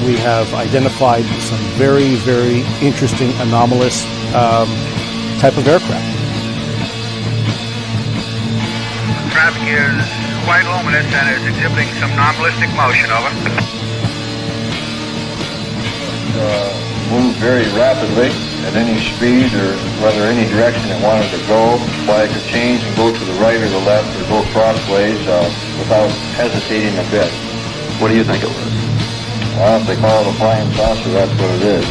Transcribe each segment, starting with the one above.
we have identified some very, very interesting anomalous type of aircraft. Traffic is quite luminous and is exhibiting some non-ballistic motion, over. Move very rapidly at any speed or whether any direction it wanted to go. Flag could change and go to the right or the left or go crossways without hesitating a bit. What do you think it was? Well, if they call it a flying saucer, that's what it is.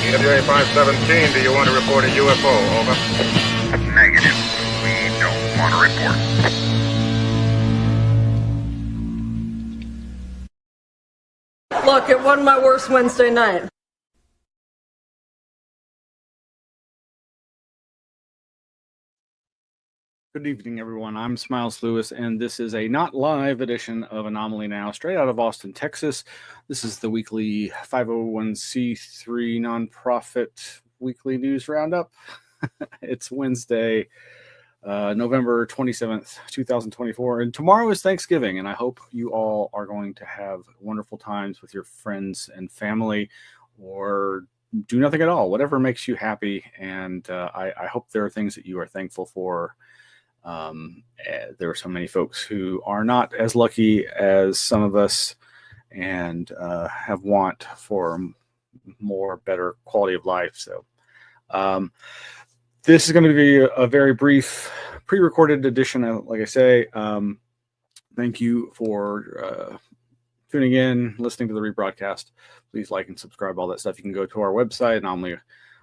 EWA 517, do you want to report a UFO? Over. Negative. We don't want to report. Look, it wasn't my worst Wednesday night. Good evening, everyone. I'm Smiles Lewis, and this is a not live edition of Anomaly Now, straight out of Austin, Texas. This is the weekly 501c3 nonprofit weekly news roundup. It's Wednesday, November 27th, 2024, and tomorrow is Thanksgiving, and I hope you all are going to have wonderful times with your friends and family, or do nothing at all, whatever makes you happy, and I hope there are things that you are thankful for. There are so many folks who are not as lucky as some of us and have want for better quality of life. So this is going to be a very brief pre-recorded edition. Like I say, thank you for tuning in, listening to the rebroadcast. Please like and subscribe, all that stuff. You can go to our website,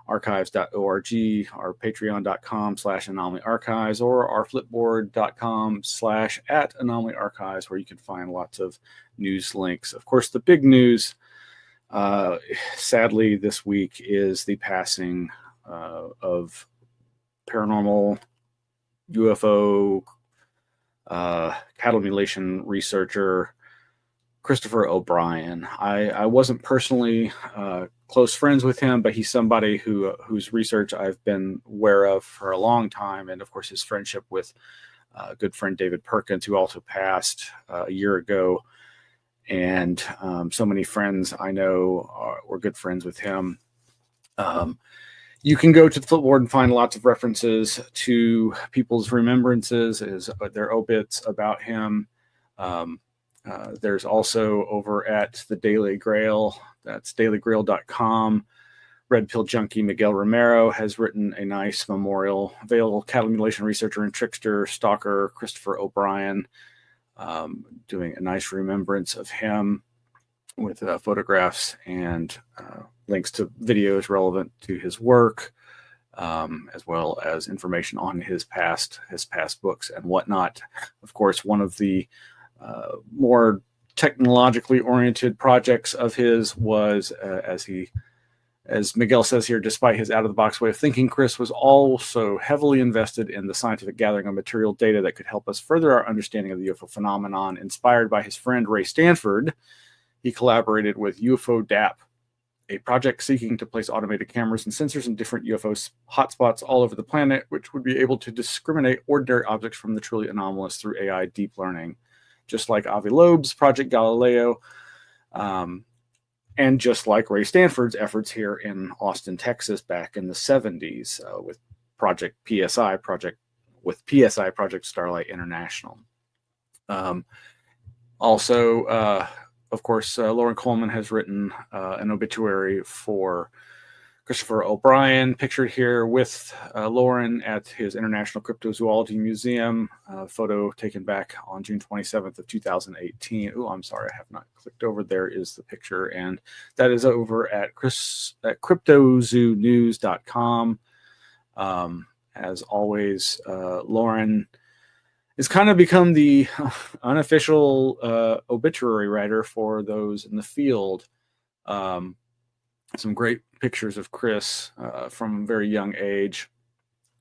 anomalyarchives.org, our patreon.com/anomalyarchives, or our flipboard.com/@anomalyarchives, where you can find lots of news links. Of course, the big news, sadly, this week is the passing of paranormal UFO cattle mutilation researcher Christopher O'Brien. I wasn't personally close friends with him, but he's somebody whose research I've been aware of for a long time, and of course his friendship with good friend David Perkins, who also passed a year ago, and so many friends I know were good friends with him. You can go to the Flipboard and find lots of references to people's remembrances, their obits about him. There's also over at the Daily Grail, that's dailygrail.com. Red Pill Junkie Miguel Romero has written a nice memorial. Available cattle mutilation researcher and trickster stalker Christopher O'Brien, doing a nice remembrance of him with photographs and links to videos relevant to his work, as well as information on his past books and whatnot. Of course, one of the more technologically oriented projects of his was, as Miguel says here, despite his out-of-the-box way of thinking, Chris was also heavily invested in the scientific gathering of material data that could help us further our understanding of the UFO phenomenon. Inspired by his friend Ray Stanford, he collaborated with UFO DAP, a project seeking to place automated cameras and sensors in different UFO hotspots all over the planet, which would be able to discriminate ordinary objects from the truly anomalous through AI deep learning. Just like Avi Loeb's Project Galileo, and just like Ray Stanford's efforts here in Austin, Texas, back in the 70s with Project Project Starlight International. Also, of course, Lauren Coleman has written an obituary for Christopher O'Brien, pictured here with Lauren at his International Cryptozoology Museum. Photo taken back on June 27th of 2018. Oh, I'm sorry, I have not clicked over. There is the picture, and that is over at cryptozoonews.com. As always, Lauren has kind of become the unofficial obituary writer for those in the field. Some great pictures of Chris from a very young age.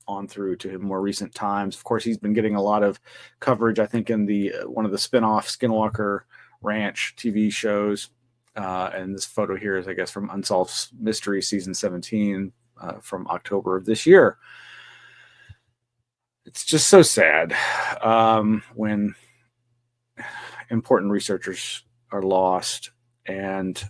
on through to more recent times. Of course, he's been getting a lot of coverage, I think, in the one of the spin-off Skinwalker Ranch TV shows. And this photo here is, I guess, from Unsolved Mystery Season 17 from October of this year. It's just so sad when important researchers are lost. And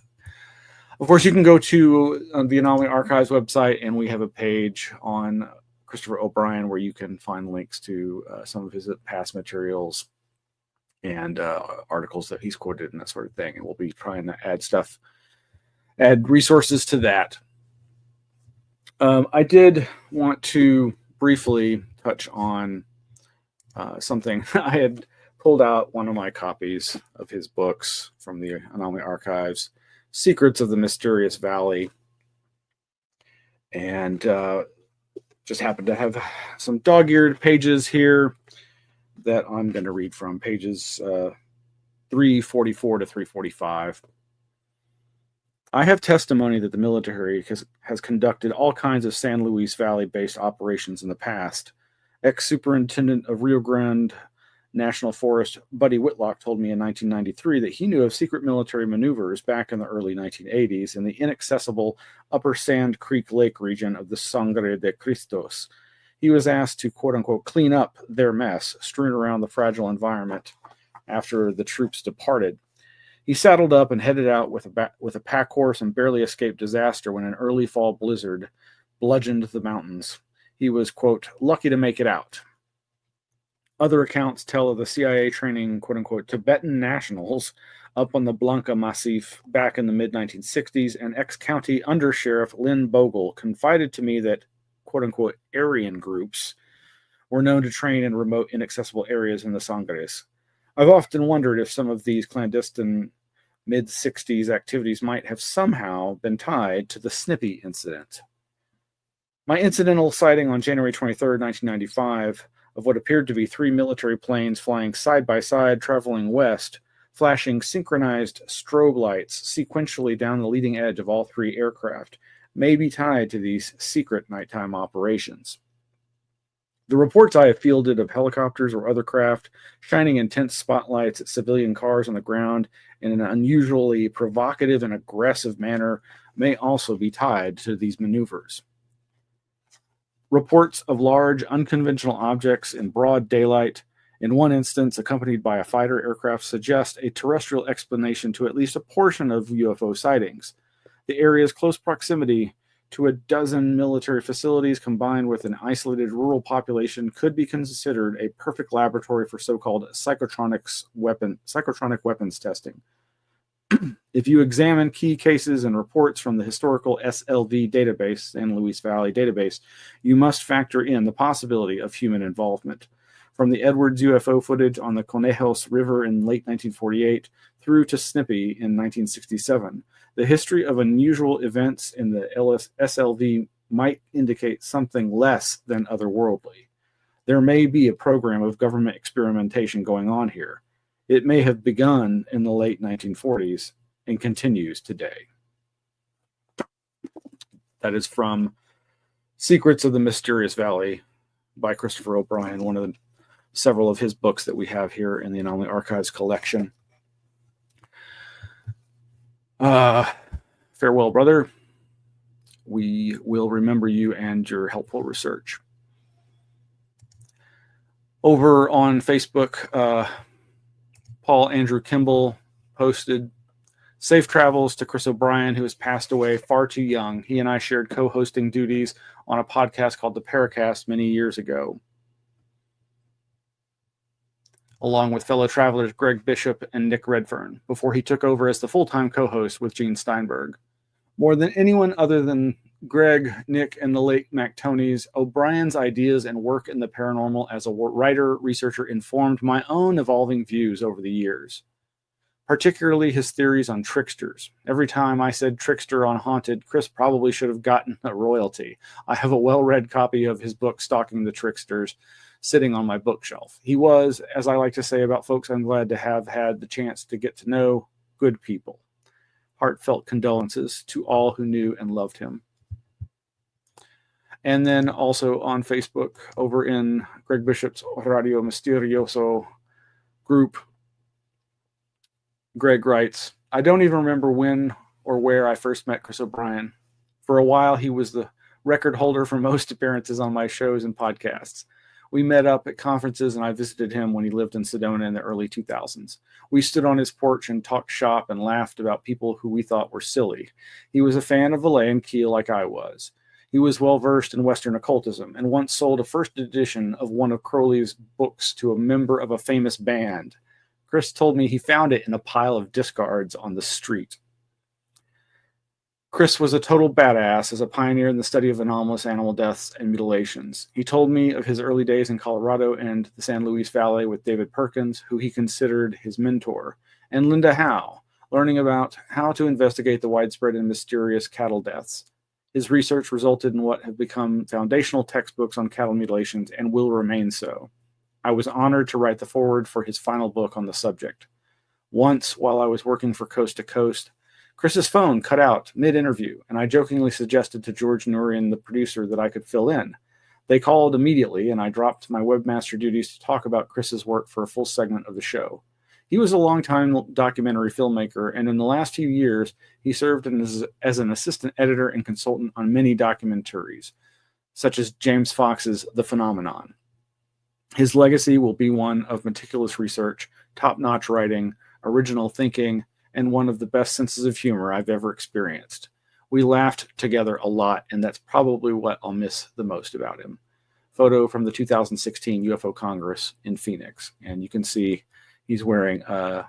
of course, you can go to the Anomaly Archives website, and we have a page on Christopher O'Brien where you can find links to some of his past materials and articles that he's quoted and that sort of thing. And we'll be trying to add resources to that. I did want to briefly touch on something. I had pulled out one of my copies of his books from the Anomaly Archives, Secrets of the Mysterious Valley, and just happened to have some dog-eared pages here that I'm going to read from, pages 344 to 345. I have testimony that the military has conducted all kinds of San Luis Valley-based operations in the past. Ex-Superintendent of Rio Grande National Forest, Buddy Whitlock, told me in 1993 that he knew of secret military maneuvers back in the early 1980s in the inaccessible Upper Sand Creek Lake region of the Sangre de Cristos. He was asked to, quote-unquote, clean up their mess strewn around the fragile environment after the troops departed. He saddled up and headed out with a pack horse and barely escaped disaster when an early fall blizzard bludgeoned the mountains. He was, quote, lucky to make it out. Other accounts tell of the CIA training, quote-unquote, Tibetan nationals up on the Blanca Massif back in the mid-1960s, and ex-county undersheriff Lynn Bogle confided to me that, quote-unquote, Aryan groups were known to train in remote, inaccessible areas in the Sangres. I've often wondered if some of these clandestine mid-60s activities might have somehow been tied to the Snippy incident. My incidental sighting on January 23, 1995, of what appeared to be 3 military planes flying side by side, traveling west, flashing synchronized strobe lights sequentially down the leading edge of all 3 aircraft, may be tied to these secret nighttime operations. The reports I have fielded of helicopters or other craft shining intense spotlights at civilian cars on the ground in an unusually provocative and aggressive manner may also be tied to these maneuvers. Reports of large, unconventional objects in broad daylight, in one instance accompanied by a fighter aircraft, suggest a terrestrial explanation to at least a portion of UFO sightings. The area's close proximity to a dozen military facilities combined with an isolated rural population could be considered a perfect laboratory for so-called psychotronic weapons testing. If you examine key cases and reports from the historical SLV database, San Luis Valley database, you must factor in the possibility of human involvement. From the Edwards UFO footage on the Conejos River in late 1948 through to Snippy in 1967, the history of unusual events in the SLV might indicate something less than otherworldly. There may be a program of government experimentation going on here. It may have begun in the late 1940s and continues today. That is from Secrets of the Mysterious Valley by Christopher O'Brien, one of the several of his books that we have here in the Anomaly Archives collection. Farewell, brother. We will remember you and your helpful research. Over on Facebook, Paul Andrew Kimball posted, safe travels to Chris O'Brien, who has passed away far too young. He and I shared co-hosting duties on a podcast called The Paracast many years ago, along with fellow travelers Greg Bishop and Nick Redfern, before he took over as the full-time co-host with Gene Steinberg. More than anyone other than Greg, Nick, and the late Mac Tonys, O'Brien's ideas and work in the paranormal as a writer, researcher informed my own evolving views over the years, particularly his theories on tricksters. Every time I said trickster on Haunted, Chris probably should have gotten a royalty. I have a well-read copy of his book, Stalking the Tricksters, sitting on my bookshelf. He was, as I like to say about folks I'm glad to have had the chance to get to know, good people. Heartfelt condolences to all who knew and loved him. And then also on Facebook over in Greg Bishop's Radio Misterioso group, Greg writes, I don't even remember when or where I first met Chris O'Brien. For a while, he was the record holder for most appearances on my shows and podcasts. We met up at conferences, and I visited him when he lived in Sedona in the early 2000s. We stood on his porch and talked shop and laughed about people who we thought were silly. He was a fan of Valet and Keel like I was. He was well-versed in Western occultism and once sold a first edition of one of Crowley's books to a member of a famous band. Chris told me he found it in a pile of discards on the street. Chris was a total badass as a pioneer in the study of anomalous animal deaths and mutilations. He told me of his early days in Colorado and the San Luis Valley with David Perkins, who he considered his mentor, and Linda Howe, learning about how to investigate the widespread and mysterious cattle deaths. His research resulted in what have become foundational textbooks on cattle mutilations and will remain so. I was honored to write the foreword for his final book on the subject. Once, while I was working for Coast to Coast, Chris's phone cut out mid-interview, and I jokingly suggested to George Nurian, the producer, that I could fill in. They called immediately, and I dropped my webmaster duties to talk about Chris's work for a full segment of the show. He was a longtime documentary filmmaker, and in the last few years, he served as an assistant editor and consultant on many documentaries, such as James Fox's The Phenomenon. His legacy will be one of meticulous research, top-notch writing, original thinking, and one of the best senses of humor I've ever experienced. We laughed together a lot, and that's probably what I'll miss the most about him. Photo from the 2016 UFO Congress in Phoenix, and you can see he's wearing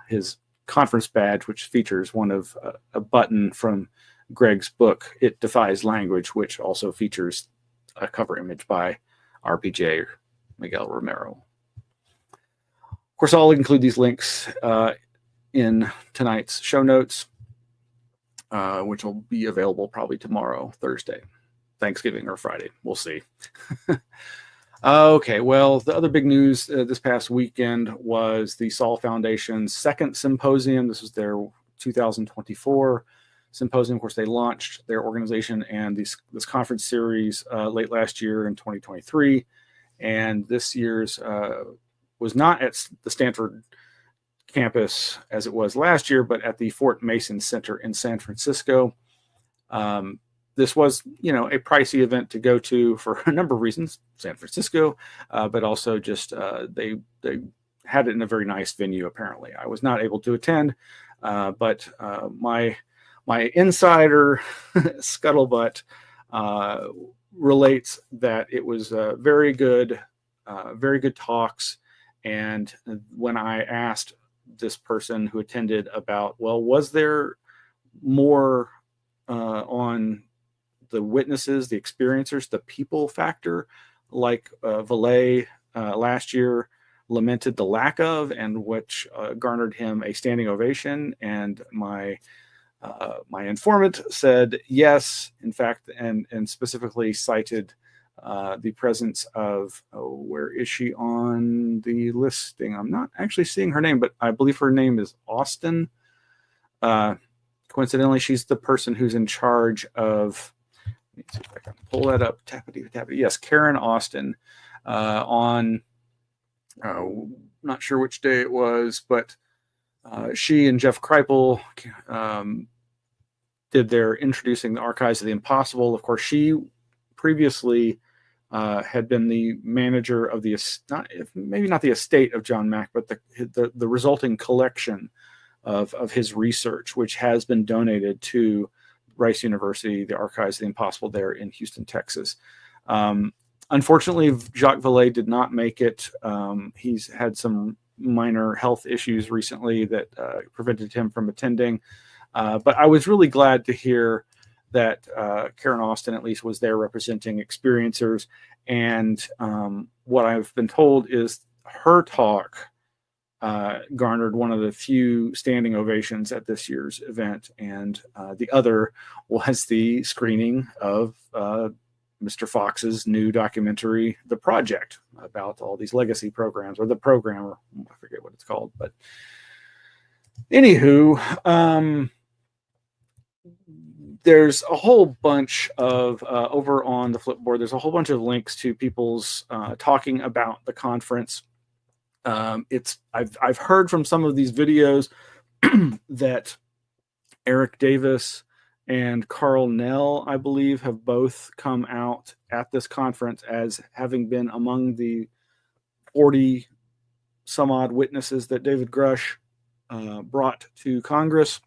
his conference badge, which features one of a button from Greg's book, It Defies Language, which also features a cover image by RPJ Miguel Romero. Of course, I'll include these links in tonight's show notes, which will be available probably tomorrow, Thursday, Thanksgiving or Friday. We'll see. Okay, well, the other big news this past weekend was the Saul Foundation's second symposium. This was their 2024 symposium. Of course, they launched their organization and this conference series late last year in 2023. And this year's was not at the Stanford campus as it was last year, but at the Fort Mason Center in San Francisco. This was, a pricey event to go to for a number of reasons, San Francisco, but also just they had it in a very nice venue, apparently. I was not able to attend, but my insider scuttlebutt relates that it was very good talks. And when I asked this person who attended about, well, was there more on the witnesses, the experiencers, the people factor, like Valet last year lamented the lack of, and which garnered him a standing ovation. And my informant said yes, in fact, and specifically cited the presence of, where is she on the listing? I'm not actually seeing her name, but I believe her name is Austin. Coincidentally, she's the person who's in charge of, let me see if I can pull that up. Tappity. Yes, Karen Austin on, not sure which day it was, but she and Jeff Kripal did their Introducing the Archives of the Impossible. Of course, she previously had been the manager of maybe not the estate of John Mack, but the resulting collection of his research, which has been donated to Rice University, the Archives of the Impossible there in Houston, Texas. Unfortunately, Jacques Vallée did not make it. He's had some minor health issues recently that prevented him from attending. But I was really glad to hear that Karen Austin at least was there representing experiencers. And what I've been told is her talk garnered one of the few standing ovations at this year's event. And the other was the screening of Mr. Fox's new documentary, The Project, about all these legacy programs, or the program, or I forget what it's called. But anywho, there's a whole bunch of over on the Flipboard. There's a whole bunch of links to people's talking about the conference. I've heard from some of these videos that Eric Davis and Carl Nell, I believe, have both come out at this conference as having been among the 40 some odd witnesses that David Grush brought to Congress.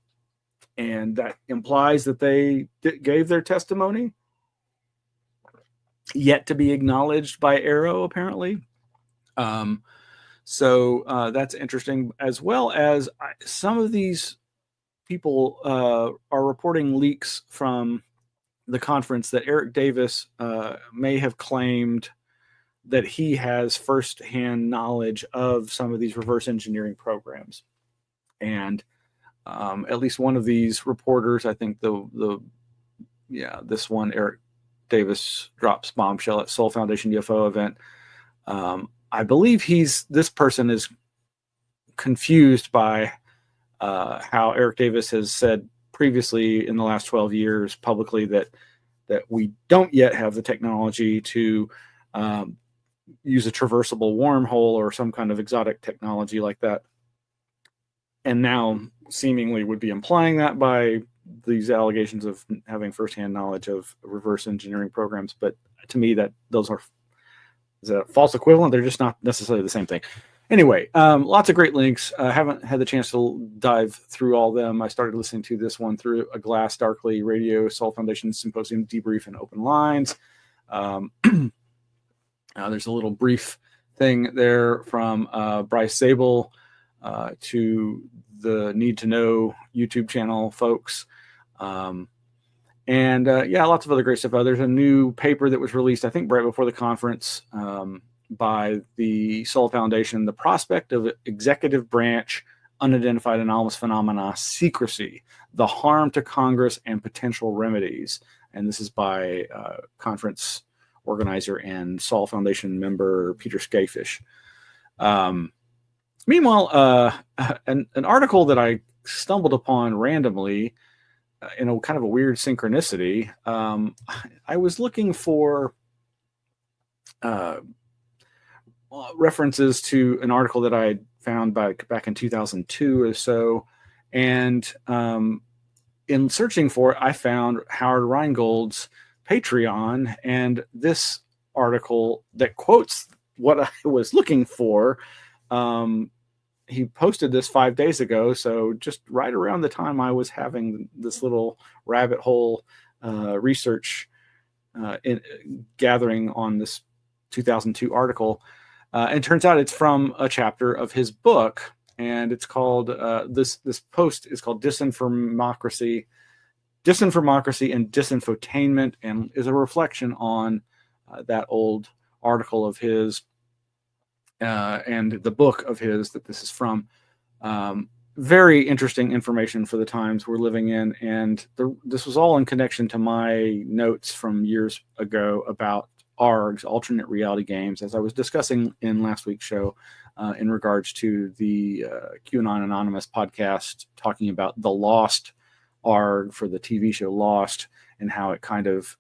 And that implies that they gave their testimony, yet to be acknowledged by Arrow, apparently. So that's interesting, as well as some of these people are reporting leaks from the conference that Eric Davis may have claimed that he has firsthand knowledge of some of these reverse engineering programs. And at least one of these reporters, I think this one, Eric Davis, drops bombshell at Soul Foundation UFO event. I believe this person is confused by how Eric Davis has said previously in the last 12 years publicly that we don't yet have the technology to use a traversable wormhole or some kind of exotic technology like that. And now seemingly would be implying that by these allegations of having firsthand knowledge of reverse engineering programs. But to me, is a false equivalent. They're just not necessarily the same thing. Anyway, lots of great links. I haven't had the chance to dive through all of them. I started listening to this one through A Glass Darkly Radio, Soul Foundation Symposium Debrief and Open Lines. There's a little brief thing there from Bryce Zabel to the Need to Know YouTube channel folks. Lots of other great stuff. There's a new paper that was released, I think, right before the conference by the Soul Foundation, The Prospect of Executive Branch Unidentified Anomalous Phenomena Secrecy, the Harm to Congress and Potential Remedies. And this is by conference organizer and Soul Foundation member Peter Skafish. Meanwhile, an article that I stumbled upon randomly in a kind of a weird synchronicity. I was looking for references to an article that I found back in 2002 or so. And in searching for it, I found Howard Rheingold's Patreon, and this article that quotes what I was looking for. He posted this 5 days ago, so just right around the time I was having this little rabbit hole research gathering on this 2002 article. And it turns out it's from a chapter of his book, and it's called, this post is called Disinformocracy and Disinfotainment, and is a reflection on that old article of his and the book of his that this is from. Very interesting information for the times we're living in. And this was all in connection to my notes from years ago about ARGs, alternate reality games, as I was discussing in last week's show in regards to the QAnon Anonymous podcast, talking about the Lost ARG for the TV show Lost, and how it kind of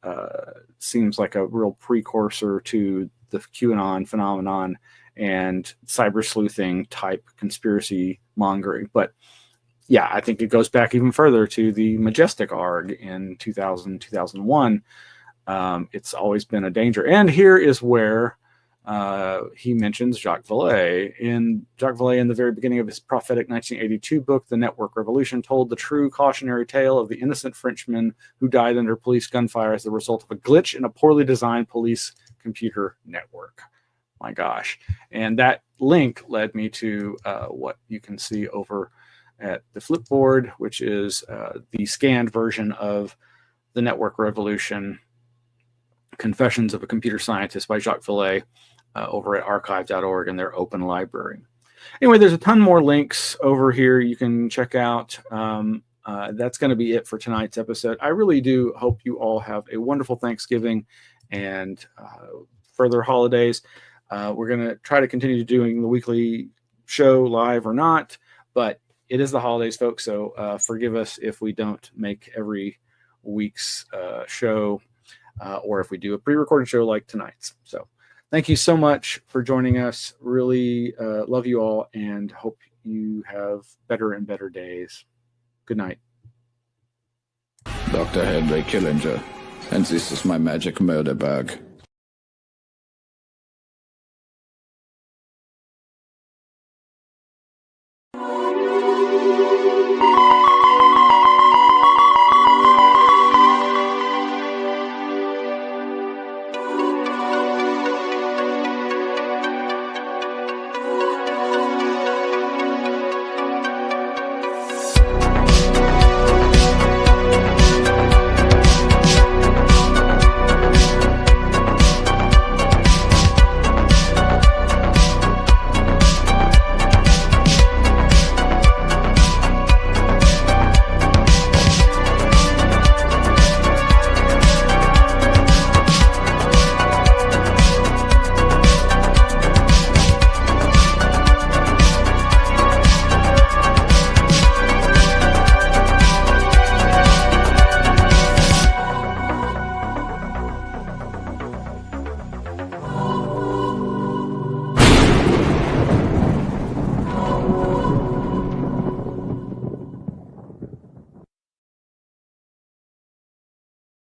seems like a real precursor to the QAnon phenomenon and cyber sleuthing type conspiracy mongering. But yeah, I think it goes back even further to the Majestic ARG in 2001. It's always been a danger. And here is where he mentions Jacques Vallée. Jacques Vallée, in the very beginning of his prophetic 1982 book, The Network Revolution, told the true cautionary tale of the innocent Frenchman who died under police gunfire as the result of a glitch in a poorly designed police computer network. My gosh. And that link led me to what you can see over at the Flipboard, which is the scanned version of The Network Revolution, Confessions of a Computer Scientist by Jacques Vallée, over at archive.org in their open library. Anyway, there's a ton more links over here you can check out. That's going to be it for tonight's episode. I really do hope you all have a wonderful Thanksgiving and further holidays. We're going to try to continue doing the weekly show live or not, but it is the holidays, folks, so forgive us if we don't make every week's show, or if we do a pre-recorded show like tonight's. So thank you so much for joining us. Really love you all and hope you have better and better days. Good night. Dr. Henry Killinger, and this is my magic murder bag.